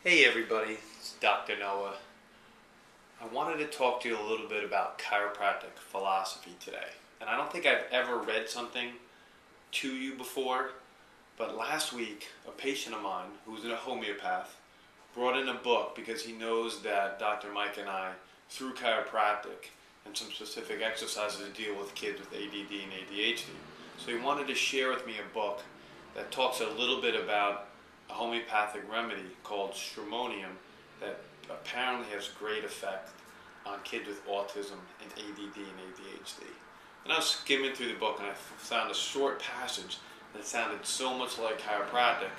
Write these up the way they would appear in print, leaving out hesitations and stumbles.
Hey everybody, it's Dr. Noah. I wanted to talk to you a little bit about chiropractic philosophy today. And I don't think I've ever read something to you before, but last week a patient of mine who's a homeopath brought in a book because he knows that Dr. Mike and I, through chiropractic and some specific exercises, deal with kids with ADD and ADHD. So he wanted to share with me a book that talks a little bit about a homeopathic remedy called stramonium that apparently has great effect on kids with autism and ADD and ADHD. And I was skimming through the book and I found a short passage that sounded so much like chiropractic.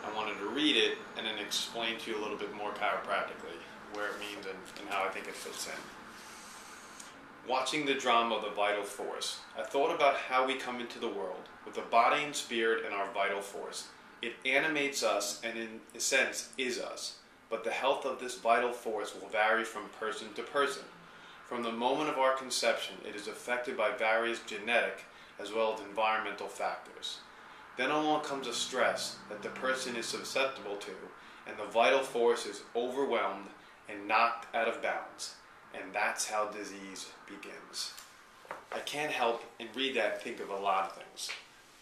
I wanted to read it and then explain to you a little bit more chiropractically where it means and how I think it fits in. Watching the drama of the vital force, I thought about how we come into the world with a body and spirit and our vital force. It animates us and in a sense is us, but the health of this vital force will vary from person to person. From the moment of our conception, it is affected by various genetic as well as environmental factors. Then along comes a stress that the person is susceptible to, and the vital force is overwhelmed and knocked out of balance, and that's how disease begins. I can't help and read that and think of a lot of things.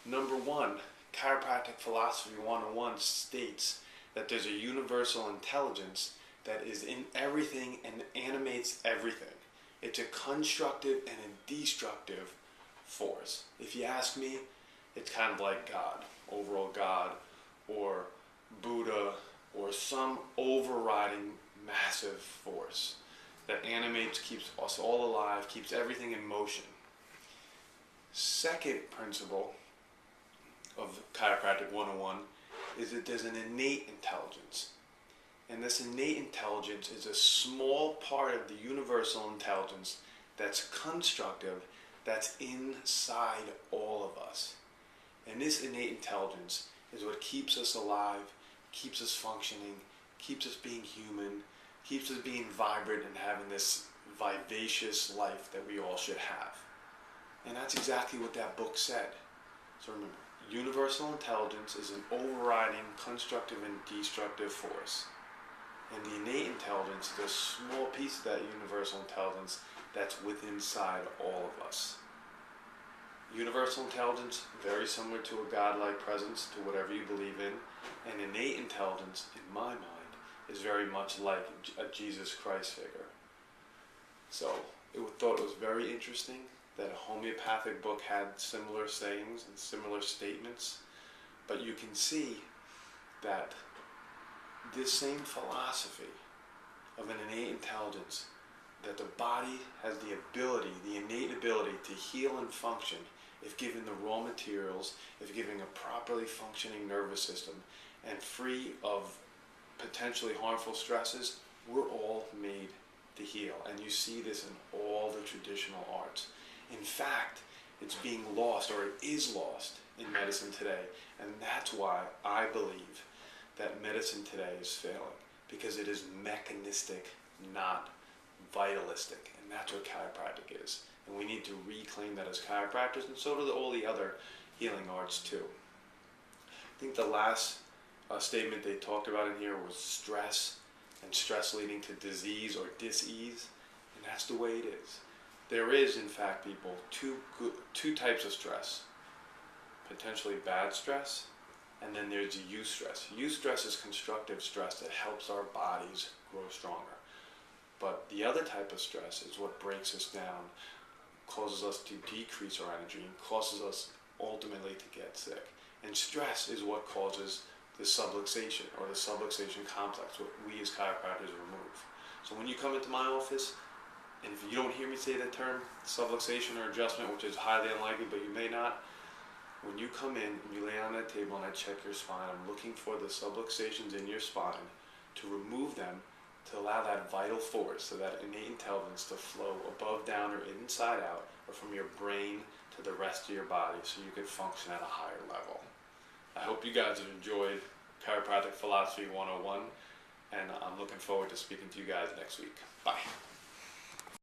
Number one, Chiropractic Philosophy 101 states that there's a universal intelligence that is in everything and animates everything. It's a constructive and a destructive force. If you ask me, it's kind of like God, overall God, or Buddha, or some overriding massive force that animates, keeps us all alive, keeps everything in motion. Second principle of Chiropractic 101 is that there's an innate intelligence. And this innate intelligence is a small part of the universal intelligence that's constructive, that's inside all of us. And this innate intelligence is what keeps us alive, keeps us functioning, keeps us being human, keeps us being vibrant and having this vivacious life that we all should have. And that's exactly what that book said. So remember, universal intelligence is an overriding constructive and destructive force. And the innate intelligence is a small piece of that universal intelligence that's within inside all of us. Universal intelligence, very similar to a godlike presence, to whatever you believe in. And innate intelligence, in my mind, is very much like a Jesus Christ figure. So I thought it was very interesting that a homeopathic book had similar sayings and similar statements, but you can see that this same philosophy of an innate intelligence, that the body has the ability, the innate ability to heal and function if given the raw materials, if given a properly functioning nervous system, and free of potentially harmful stresses, we're all made to heal. And you see this in all the traditional arts. In fact, it's being lost, or it is lost in medicine today. And that's why I believe that medicine today is failing, because it is mechanistic, not vitalistic. And that's what chiropractic is. And we need to reclaim that as chiropractors, and so do all the other healing arts too. I think the last statement they talked about in here was stress, and stress leading to disease or dis-ease. And that's the way it is. There is, in fact, people, two types of stress. Potentially bad stress, and then there's eustress. Eustress is constructive stress that helps our bodies grow stronger. But the other type of stress is what breaks us down, causes us to decrease our energy, and causes us ultimately to get sick. And stress is what causes the subluxation, or the subluxation complex, what we as chiropractors remove. So when you come into my office, and if you don't hear me say the term subluxation or adjustment, which is highly unlikely, but you may not, when you come in and you lay on that table and I check your spine, I'm looking for the subluxations in your spine to remove them, to allow that vital force, so that innate intelligence to flow above, down, or inside out, or from your brain to the rest of your body, so you can function at a higher level. I hope you guys have enjoyed Chiropractic Philosophy 101, and I'm looking forward to speaking to you guys next week. Bye.